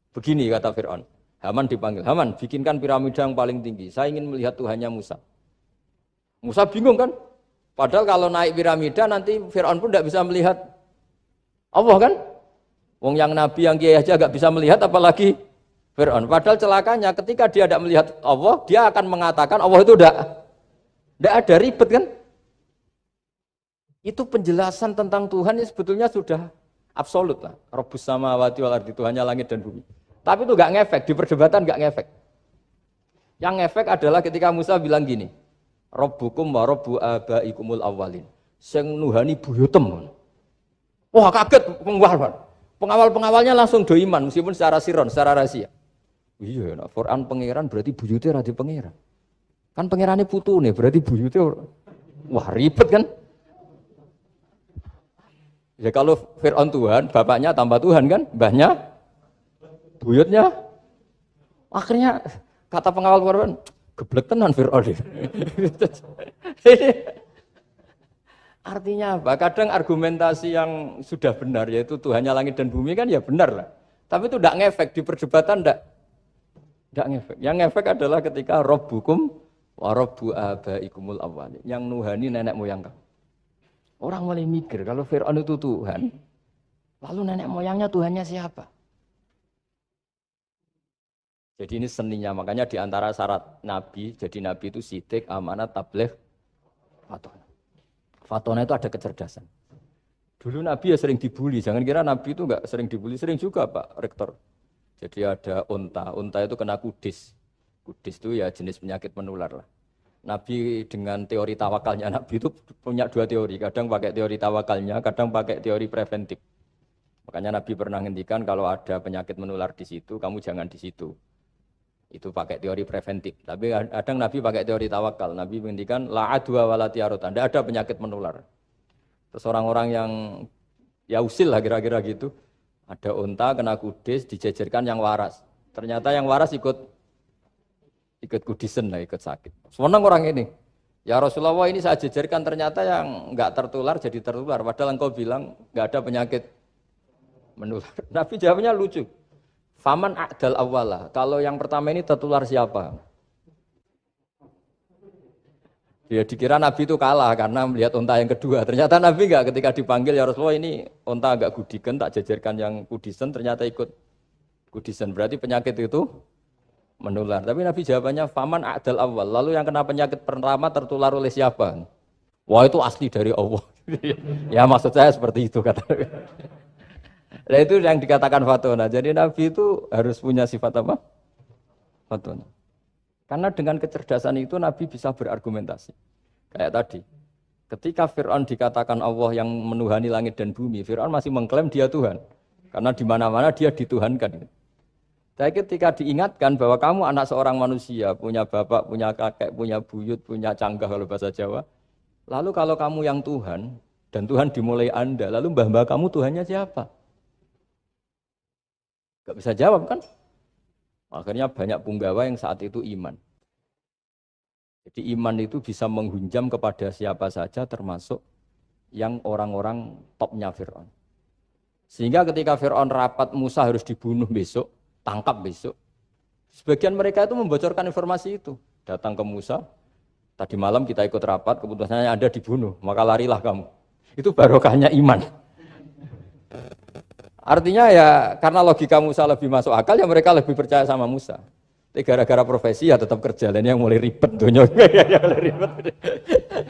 begini kata Fir'aun. Haman dipanggil, Haman bikinkan piramida yang paling tinggi. Saya ingin melihat Tuhannya Musa. Musa bingung kan? Padahal kalau naik piramida nanti Fir'aun pun tidak bisa melihat Allah kan? Wong yang Nabi yang kiai aja gak bisa melihat apalagi Fir'aun. Padahal celakanya ketika dia tidak melihat Allah, dia akan mengatakan Allah itu tidak ada, ribet kan? Itu penjelasan tentang Tuhan yang sebetulnya sudah absolut lah. Rabbus samawati wal ardi, Tuhannya langit dan bumi. Tapi itu enggak ngefek, di perdebatan enggak ngefek. Yang ngefek adalah ketika Musa bilang gini, Rabbukum wa rabbu abaikumul awwalin. Sing nuhani buyutem. Wah kaget pengawal-pengawalnya langsung do iman meskipun secara siron, secara rahasia. Iya, nah, Quran pangeran berarti buyutnya radi pangeran. Kan pangerannya putune berarti buyutnya wah ribet kan? Ya kalau Fir'aun Tuhan, bapaknya tambah Tuhan kan, mbahnya, buyutnya. Akhirnya kata pengawal Fir'aun, geblek tenan Fir'aun. Artinya apa? Kadang argumentasi yang sudah benar, yaitu Tuhannya langit dan bumi kan ya benar lah. Tapi itu tidak ngefek, di perdebatan tidak ngefek. Yang ngefek adalah ketika Rabbukum wa rabbu abaikumul awwalin. Yang nuhani nenek moyang kamu. Orang mulai mikir, kalau Fir'aun itu Tuhan, lalu nenek moyangnya Tuhannya siapa? Jadi ini seninya, makanya di antara syarat Nabi, jadi Nabi itu sidik, amanat, tabligh, fatona. Fatona itu ada kecerdasan. Dulu Nabi ya sering dibully, jangan kira Nabi itu enggak sering dibully, sering juga Pak Rektor. Jadi ada unta itu kena kudis. Kudis itu ya jenis penyakit menular lah. Nabi dengan teori tawakalnya, Nabi itu punya dua teori. Kadang pakai teori tawakalnya, kadang pakai teori preventif. Makanya Nabi pernah ngendikan kalau ada penyakit menular di situ, kamu jangan di situ. Itu pakai teori preventif. Tapi kadang Nabi pakai teori tawakal. Nabi menghentikan la adwa wala tiarotan. Tidak ada penyakit menular. Terus orang-orang yang ya usil lah kira-kira gitu. Ada unta kena kudis dijejerkan yang waras. Ternyata yang waras ikut kudisen lah, ikut sakit. Senang orang ini. Ya Rasulullah ini saya jejerkan ternyata yang enggak tertular jadi tertular. Padahal engkau bilang enggak ada penyakit menular. Nabi jawabnya lucu. Faman a'dal awwalah. Kalau yang pertama ini tertular siapa? Ya dikira Nabi itu kalah karena melihat unta yang kedua. Ternyata Nabi enggak, ketika dipanggil ya Rasulullah ini unta agak gudikan, tak jejerkan yang kudisen, ternyata ikut kudisen. Berarti penyakit itu menular. Tapi Nabi jawabannya faman a'dal awal. Lalu yang kena penyakit pertama tertular oleh siapa? Wah itu asli dari Allah. Ya maksud saya seperti itu kata. Nah itu yang dikatakan fatona. Jadi Nabi itu harus punya sifat apa? Fatona. Karena dengan kecerdasan itu Nabi bisa berargumentasi. Kayak tadi. Ketika Fir'aun dikatakan Allah yang menuhani langit dan bumi, Fir'aun masih mengklaim dia Tuhan. Karena di mana-mana dia dituhankan. Tapi ketika diingatkan bahwa kamu anak seorang manusia, punya bapak, punya kakek, punya buyut, punya canggah kalau bahasa Jawa. Lalu kalau kamu yang Tuhan, dan Tuhan dimulai Anda, lalu mbah-mbah kamu Tuhannya siapa? Gak bisa jawab kan? Akhirnya banyak punggawa yang saat itu iman. Jadi iman itu bisa menghunjam kepada siapa saja termasuk yang orang-orang topnya Fir'aun. Sehingga ketika Fir'aun rapat Musa harus dibunuh besok, tangkap besok. Sebagian mereka itu membocorkan informasi itu. Datang ke Musa, tadi malam kita ikut rapat, keputusannya Anda dibunuh, maka larilah kamu. Itu barokahnya iman. Artinya ya karena logika Musa lebih masuk akal, ya mereka lebih percaya sama Musa. Tapi gara-gara profesi ya tetap kerja, dan yang mulai ribet tuh. Ya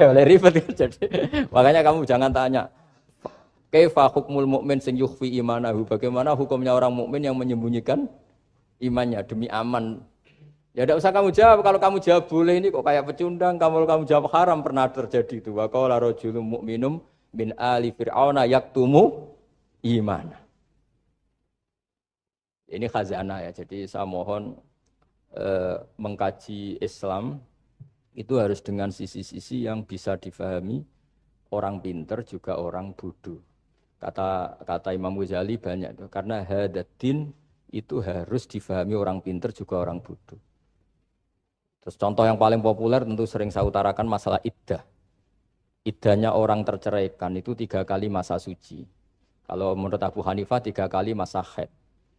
mulai ribet. Jadi makanya kamu jangan tanya, kaifa hukmul mukmin sing yukhfi imanahu, bagaimana hukumnya orang mukmin yang menyembunyikan imannya demi aman. Ya tidak usah kamu jawab. Kalau kamu jawab boleh, ini kok kayak pecundang. Kamu jawab haram, pernah terjadi itu. Wa qala rajulun mu'minum min ali fir'auna yaktumu iman. Ini khazanah ya. Jadi saya mohon mengkaji Islam itu harus dengan sisi-sisi yang bisa difahami orang pinter juga orang bodoh. Kata Imam Ghazali banyak itu. Karena hadatin itu harus difahami orang pinter juga orang bodoh. Terus contoh yang paling populer tentu sering saya utarakan masalah iddah. Iddahnya orang terceraikan itu 3 kali masa suci. Kalau menurut Abu Hanifah 3 kali masa haid.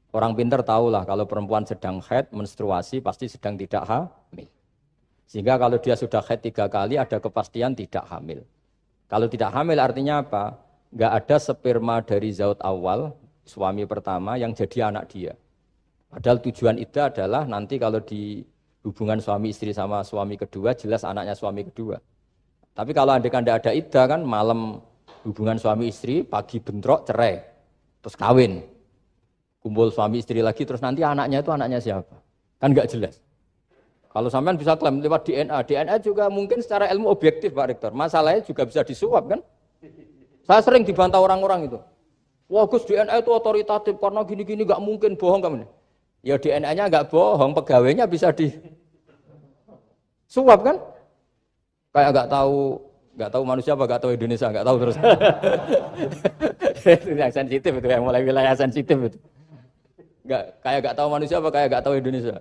Orang pinter tahulah kalau perempuan sedang haid, menstruasi pasti sedang tidak hamil. Sehingga kalau dia sudah haid 3 kali ada kepastian tidak hamil. Kalau tidak hamil artinya apa? Enggak ada sperma dari zaut awal, suami pertama yang jadi anak dia. Padahal tujuan iddah adalah nanti kalau di hubungan suami istri sama suami kedua, jelas anaknya suami kedua. Tapi kalau tidak ada iddah kan malam hubungan suami istri, pagi bentrok, cerai, terus kawin, kumpul suami istri lagi, terus nanti anaknya itu anaknya siapa? Kan nggak jelas. Kalau sampean bisa klaim lewat DNA, DNA juga mungkin secara ilmu objektif Pak Rektor, masalahnya juga bisa disuap kan? Saya sering dibantah orang-orang itu. Wah Gus DNA itu otoritatif karena gini-gini nggak mungkin bohong kamu. Ya DNA-nya nggak bohong, pegawainya bisa disuap kan? Kayak nggak tahu manusia apa nggak tahu Indonesia nggak tahu terus. Itu yang sensitif itu yang mulai wilayah sensitif itu. Nggak tahu manusia apa kayak nggak tahu Indonesia.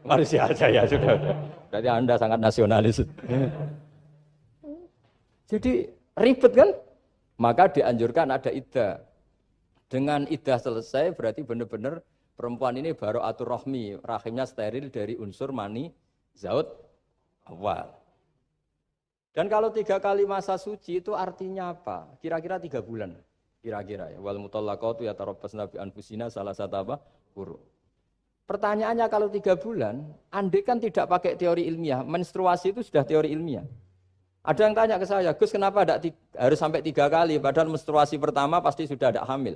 Manusia aja ya sudah. Berarti Anda sangat nasionalis. Jadi ribet kan? Maka dianjurkan ada iddah. Dengan iddah selesai berarti benar-benar perempuan ini baru atur rohmi, rahimnya steril dari unsur mani zaut awal. Dan kalau 3 kali masa suci itu artinya apa? Kira-kira 3 bulan. Kira-kira ya. Wal mutallaqatu yatarabbasna bi anfusina salah satu apa? Quru. Pertanyaannya kalau 3 bulan, andai kan tidak pakai teori ilmiah, menstruasi itu sudah teori ilmiah. Ada yang tanya ke saya, Gus kenapa harus sampai 3 kali, padahal menstruasi pertama pasti sudah ada hamil.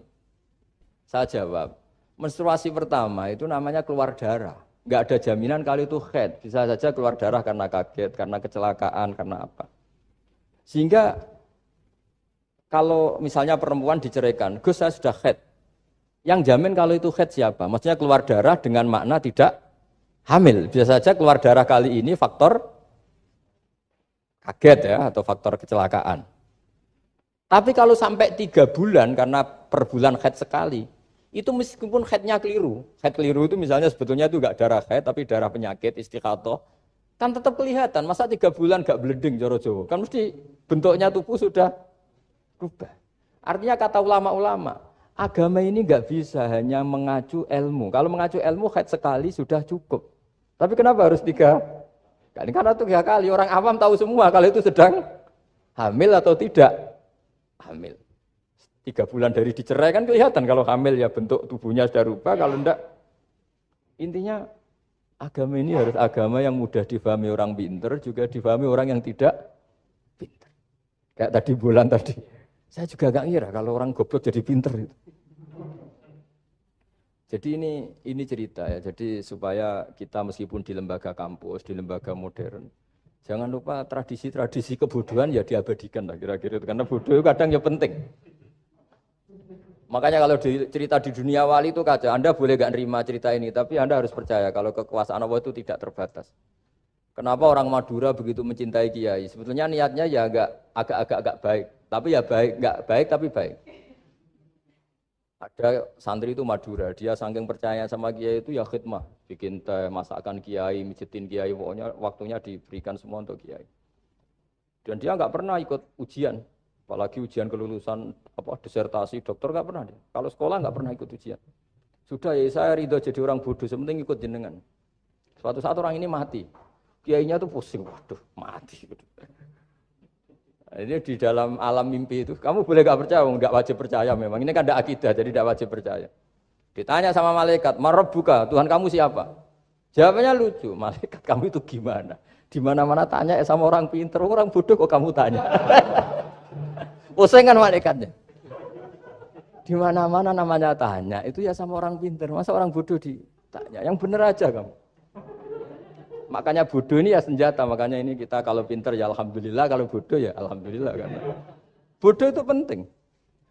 Saya jawab, menstruasi pertama itu namanya keluar darah. Nggak ada jaminan kalau itu haid, bisa saja keluar darah karena kaget, karena kecelakaan, karena apa. Sehingga kalau misalnya perempuan diceraikan, Gus saya sudah haid. Yang jamin kalau itu haid siapa? Maksudnya keluar darah dengan makna tidak hamil. Bisa saja keluar darah kali ini faktor kaget ya, atau faktor kecelakaan. Tapi kalau sampai 3 bulan, karena per bulan haid sekali, itu meskipun haidnya keliru, haid keliru itu misalnya sebetulnya itu enggak darah haid, tapi darah penyakit, istikhathah, kan tetap kelihatan. Masa 3 bulan enggak bleeding joro-joro? Kan mesti bentuknya tubuh sudah berubah. Artinya kata ulama-ulama, agama ini enggak bisa hanya mengacu ilmu. Kalau mengacu ilmu, haid sekali sudah cukup. Tapi kenapa harus 3? Karena itu 3 kali, orang awam tahu semua kalau itu sedang hamil atau tidak hamil. 3 bulan dari dicerai kan kelihatan kalau hamil ya bentuk tubuhnya sudah rubah, kalau enggak. Intinya agama ini harus agama yang mudah difahami orang pinter, juga difahami orang yang tidak pinter. Kayak tadi bulan tadi, saya juga gak ngira kalau orang goblok jadi pinter itu. Jadi ini cerita ya, jadi supaya kita meskipun di lembaga kampus, di lembaga modern, jangan lupa tradisi-tradisi kebodohan ya diabadikan lah kira-kira itu, karena bodoh kadang ya penting. Makanya kalau cerita di dunia wali itu kacau, Anda boleh gak nerima cerita ini, tapi Anda harus percaya kalau kekuasaan Allah itu tidak terbatas. Kenapa orang Madura begitu mencintai kiai? Sebetulnya niatnya ya agak baik, tapi ya baik, nggak baik tapi baik. Ada santri itu Madura, dia saking percaya sama kiai itu ya khidmah, bikin teh, masakan kiai, mijitin kiai, pokoknya waktunya diberikan semua untuk kiai. Dan dia nggak pernah ikut ujian, apalagi ujian kelulusan disertasi dokter nggak pernah dia. Kalau sekolah nggak pernah ikut ujian. Sudah ya saya ridho jadi orang bodoh, sementing ikut jenengan. Suatu saat orang ini mati, kiainya tuh pusing, waduh mati. Ini di dalam alam mimpi itu, kamu boleh gak percaya, gak wajib percaya memang. Ini kan ada akidah, jadi gak wajib percaya. Ditanya sama malaikat, Marabbuka, Tuhan kamu siapa? Jawabannya lucu, malaikat kamu itu gimana? Di mana-mana tanya sama orang pinter, orang bodoh kok kamu tanya? Pusing kan malaikatnya. Di mana-mana namanya tanya, itu ya sama orang pinter, masa orang bodoh ditanya? Yang bener aja kamu. Makanya bodoh ini ya senjata, makanya ini kita kalau pinter ya alhamdulillah, kalau bodoh ya alhamdulillah. Karena bodoh itu penting.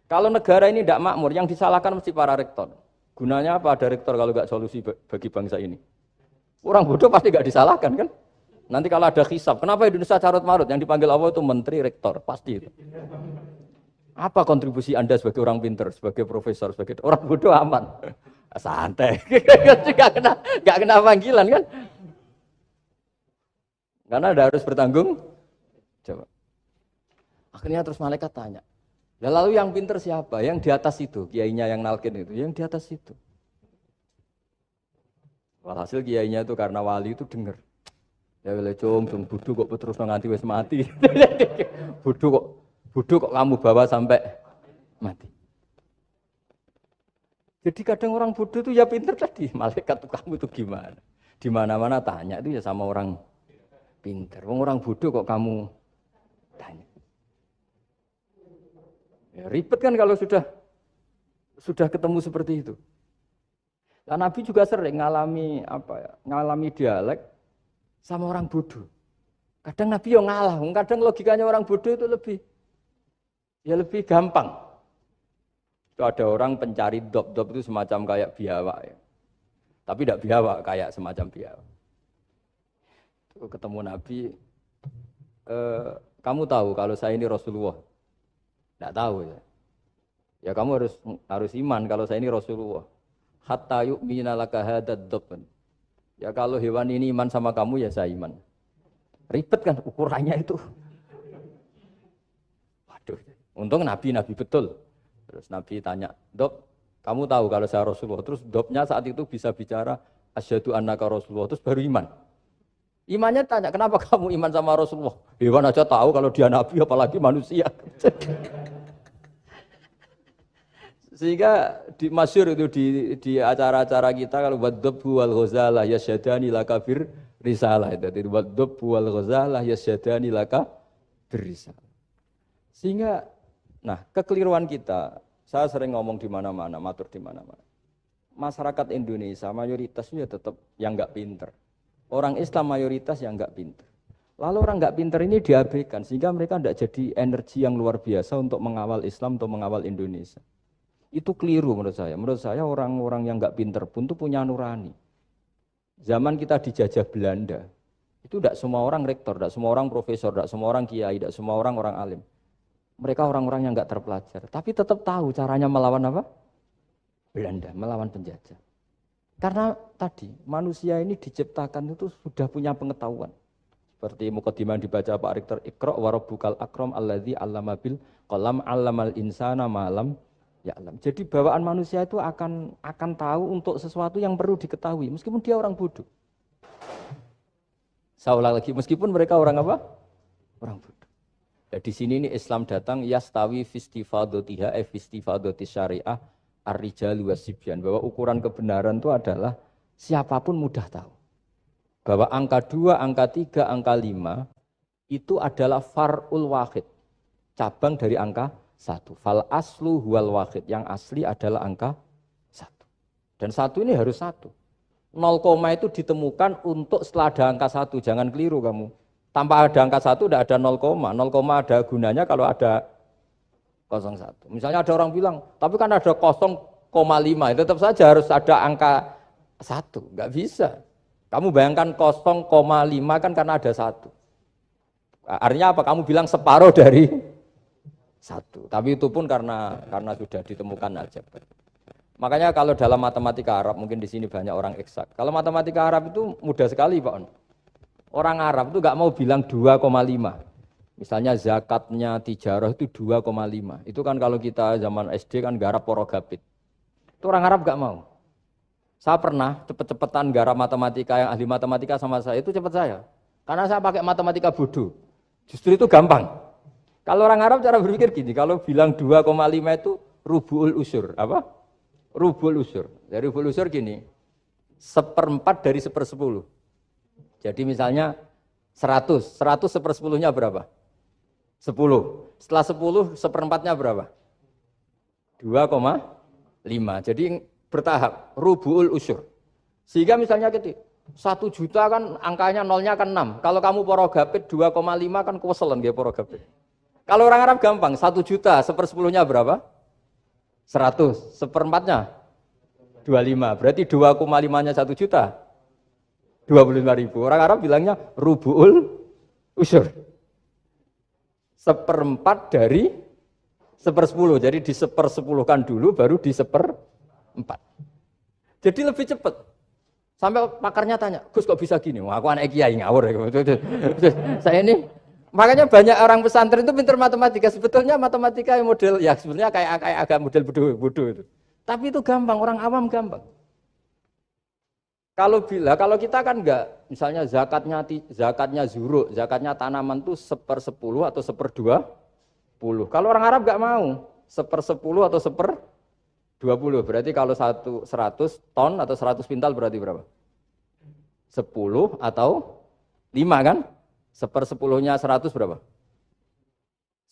Kalau negara ini tidak makmur, yang disalahkan mesti para rektor. Gunanya apa ada rektor kalau nggak solusi bagi bangsa ini? Orang bodoh pasti nggak disalahkan kan? Nanti kalau ada hisab, kenapa Indonesia carut marut? Yang dipanggil Allah itu menteri rektor, pasti itu. Apa kontribusi Anda sebagai orang pinter, sebagai profesor, sebagai orang bodoh aman? Santai, nggak kena panggilan kan? Karena ada harus bertanggung jawab. Akhirnya terus malaikat tanya, lalu yang pinter siapa? Yang di atas itu, kiainya yang nalkin itu, yang di atas itu. Walhasil kiainya itu karena wali itu dengar. Ya wile cung bodoh kok terus nganti wis mati. bodoh kok kamu bawa sampai mati. Jadi kadang orang bodoh itu ya pinter tadi, malaikat tuh kamu itu gimana? Di mana-mana tanya itu ya sama orang pinter. Orang bodoh kok kamu tanya. Ya, ribet kan kalau sudah ketemu seperti itu. Dan Nabi juga sering ngalami dialek sama orang bodoh. Kadang Nabi yang ngalah, kadang logikanya orang bodoh itu lebih gampang. Itu ada orang pencari dop itu semacam kayak biawak ya. Tapi tidak biawak, kayak semacam biawak. Itu ketemu Nabi, kamu tahu kalau saya ini Rasulullah? Tidak tahu ya. Ya kamu harus iman kalau saya ini Rasulullah. Hatta yu'mina laka hadad dop. Ya kalau hewan ini iman sama kamu ya saya iman. Ribet kan ukurannya itu. Waduh, untung Nabi betul. Terus Nabi tanya, Dop, kamu tahu kalau saya Rasulullah? Terus Dopnya saat itu bisa bicara, asyhadu annaka Rasulullah, terus baru iman. Imannya tanya, kenapa kamu iman sama Rasulullah? Hewan aja tahu kalau dia Nabi, apalagi manusia. Sehingga masyhur itu di acara-acara kita, kalau wadhabbu wal ghazalah yasyadani laka bir risalah. Itu wadhabbu wal ghazalah yasyadani laka bir risalah. Sehingga, nah kekeliruan kita, saya sering ngomong di mana-mana, matur di mana-mana. Masyarakat Indonesia mayoritasnya tetap yang nggak pinter. Orang Islam mayoritas yang nggak pinter. Lalu orang nggak pinter ini diabaikan, sehingga mereka tidak jadi energi yang luar biasa untuk mengawal Islam atau mengawal Indonesia. Itu keliru menurut saya. Menurut saya orang-orang yang nggak pinter pun itu punya nurani. Zaman kita dijajah Belanda, itu tidak semua orang rektor, tidak semua orang profesor, tidak semua orang kiai, tidak semua orang alim. Mereka orang-orang yang nggak terpelajar, tapi tetap tahu caranya melawan apa? Belanda, melawan penjajah. Karena tadi manusia ini diciptakan itu sudah punya pengetahuan. Seperti mukadimah dibaca Pak Rektor, Iqra wa rabbukal akram alladzi 'allama bil qalam 'allamal insana ma lam ya'lam. Jadi bawaan manusia itu akan tahu untuk sesuatu yang perlu diketahui meskipun dia orang bodoh. Saya ulang lagi, meskipun mereka orang apa? Orang bodoh. Ya, di sini ini Islam datang yastawi fistifadatiha fistifadati syariah ar-rijalu wasibyan, bahwa ukuran kebenaran itu adalah siapapun mudah tahu. Bahwa angka 2, angka 3, angka 5 itu adalah far'ul wahid, cabang dari angka 1. Fal aslu huwal wahid, yang asli adalah angka 1. Dan 1 ini harus 1. 0, itu ditemukan untuk setelah ada angka 1, jangan keliru kamu. Tanpa ada angka 1 tidak ada 0, 0 ada gunanya kalau ada 0,1. Misalnya ada orang bilang, tapi kan ada 0,5, tetap saja harus ada angka 1, nggak bisa. Kamu bayangkan 0,5 kan karena ada 1. Artinya apa? Kamu bilang separuh dari 1. Tapi itu pun karena sudah ditemukan aljabar. Makanya kalau dalam matematika Arab, mungkin di sini banyak orang eksak. Kalau matematika Arab itu mudah sekali Pak On. Orang Arab itu nggak mau bilang 2,5. Misalnya zakatnya tijarah itu 2,5. Itu kan kalau kita zaman SD kan garap porogapit. Itu orang Arab nggak mau. Saya pernah cepet-cepetan garap matematika, yang ahli matematika sama saya, itu cepet saya. Karena saya pakai matematika bodoh. Justru itu gampang. Kalau orang Arab cara berpikir gini, kalau bilang 2,5 itu rubu'ul usur. Apa? Rubu'ul usur. Dari rubu'ul usur gini, 1/4 dari 1/10. Jadi misalnya 100 1/10-nya berapa? 10. Setelah 10, 1/4-nya berapa? 2,5. Jadi bertahap, rubu'ul usur. Sehingga misalnya gitu, 1 juta kan angkanya nolnya kan 6. Kalau kamu porogapit 2,5 kan kuweselan nggih porogapit. Kalau orang Arab gampang, 1 juta 1/10-nya berapa? 100. 1/4-nya 25. Berarti 2,5-nya 1 juta. 25.000. Orang Arab bilangnya rubu'ul usur. 1/4 dari 1/10. Jadi di 1/10-kan dulu baru di 1/4. Jadi lebih cepat. Sampai pakarnya tanya, Gus kok bisa gini? Wah, aku anak kiai ngawur. Saya ini, makanya banyak orang pesantren itu pintar matematika. Sebetulnya matematika model, ya sebenarnya kayak agak model bodoh itu. Tapi itu gampang, orang awam gampang. Kalau kita kan enggak, misalnya zakatnya zuruk, zakatnya tanaman itu 1/10 atau 1/20. Kalau orang Arab enggak mau 1/10 atau 1/20. Berarti kalau 100 ton atau 100 pintal berarti berapa? 10 atau 5 kan? 1/10-nya 100 berapa?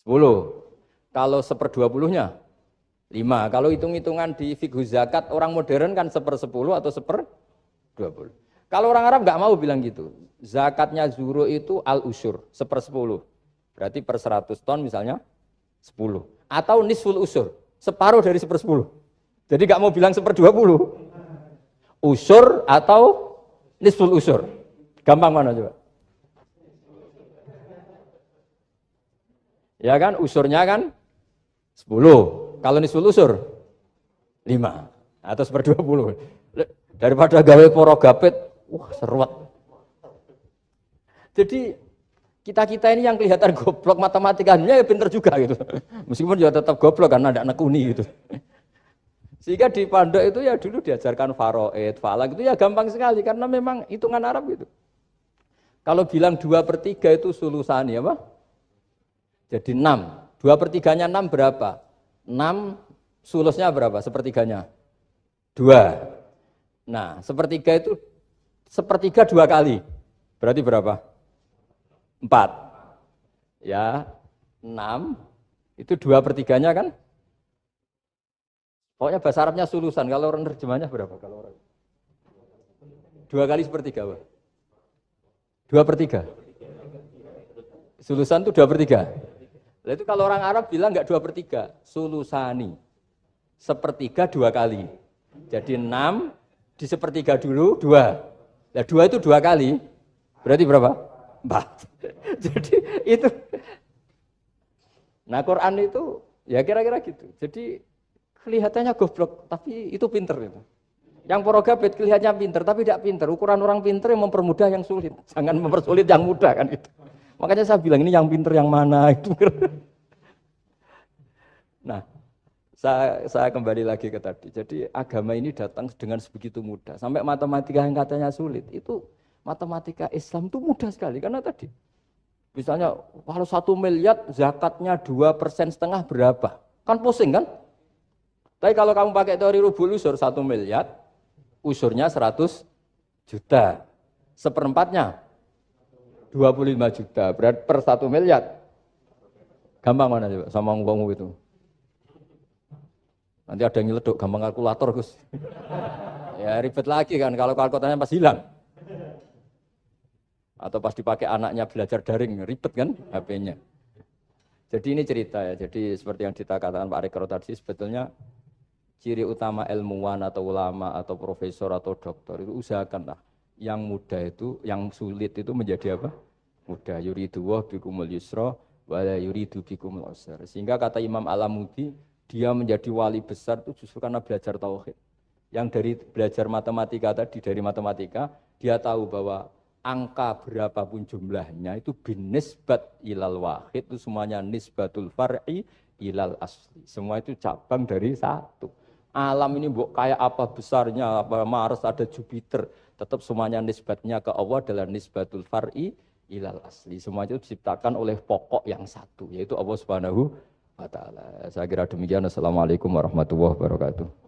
10. Kalau 1/20-nya 5. Kalau hitung-hitungan di fikih zakat orang modern kan 1/10 atau 1/20. Kalau orang Arab nggak mau bilang gitu. Zakatnya zuru itu al-usyur, 1/10. Berarti per 100 ton misalnya 10. Atau nisful usyur, separuh dari 1/10. Jadi nggak mau bilang 1/20. Usyur atau nisful usyur. Gampang mana coba? Ya kan, usurnya kan 10. Kalau nisful usur 5 atau 1/20. Daripada gawe poro gapit, wah seruat. Jadi kita ini yang kelihatan goblok matematikanya ya pinter juga gitu. Meskipun ya tetap goblok karena tidak nekuni gitu. Sehingga di pondok itu ya dulu diajarkan faraid, falak itu ya gampang sekali karena memang hitungan Arab gitu. Kalau bilang 2/3 itu sulusani apa? Jadi 6. 2/3-nya 6 berapa? 6 sulusnya berapa? Sepertiganya? 2. Nah, sepertiga itu sepertiga 2 kali. Berarti berapa? 4. Ya, 6 itu 2/3-nya kan? Pokoknya bahasa Arabnya sulusan. Kalau orang terjemahnya berapa? Kalau orang 2 kali sepertiga, Pak. 2/3. Sulusan itu 2/3. Nah, itu kalau orang Arab bilang enggak 2/3, sulusani. Sepertiga 2 kali. Jadi 6 di sepertiga dulu 2. Nah 2 itu 2 kali. Berarti berapa? 4. Jadi itu. Nah Quran itu ya kira-kira gitu. Jadi kelihatannya goblok, tapi itu pinter itu. Yang porogabit kelihatannya pinter, tapi tidak pinter. Ukuran orang pinter yang mempermudah yang sulit. Jangan mempersulit yang mudah kan itu. Makanya saya bilang ini yang pinter yang mana itu. Nah, saya kembali lagi ke tadi. Jadi agama ini datang dengan sebegitu mudah. Sampai matematika yang katanya sulit, itu matematika Islam itu mudah sekali. Karena tadi, misalnya kalau 1 miliar zakatnya 2,5% berapa? Kan pusing kan? Tapi kalau kamu pakai teori rubul usur 1 miliar, usurnya 100 juta. Seperempatnya 25 juta. Berarti per 1 miliar. Gampang mana coba sama ngomong itu? Nanti ada yang nyeleduk, gampang kalkulator Gus. Ya ribet lagi kan, kalau kalkulatornya pas hilang. Atau pas dipakai anaknya belajar daring, ribet kan HP-nya. Jadi ini cerita ya, jadi seperti yang dikatakan Pak Rekro tadi, sebetulnya ciri utama ilmuwan atau ulama atau profesor atau dokter itu usahakanlah yang mudah itu, yang sulit itu menjadi apa? Mudah. Yuridu wa bikumul yusra wa la yuridu bikumul usra. Sehingga kata Imam Alamudi, dia menjadi wali besar itu justru karena belajar tauhid. Yang dari belajar matematika tadi, dari matematika, dia tahu bahwa angka berapapun jumlahnya itu binisbat ilal wahid, itu semuanya nisbatul far'i ilal asli. Semua itu cabang dari satu. Alam ini kayak apa besarnya, apa Mars, ada Jupiter, tetap semuanya nisbatnya ke Allah adalah nisbatul far'i ilal asli. Semua itu diciptakan oleh pokok yang satu, yaitu Allah Subhanahu wa ta'ala. Saya kira demikian. Assalamualaikum warahmatullahi wabarakatuh.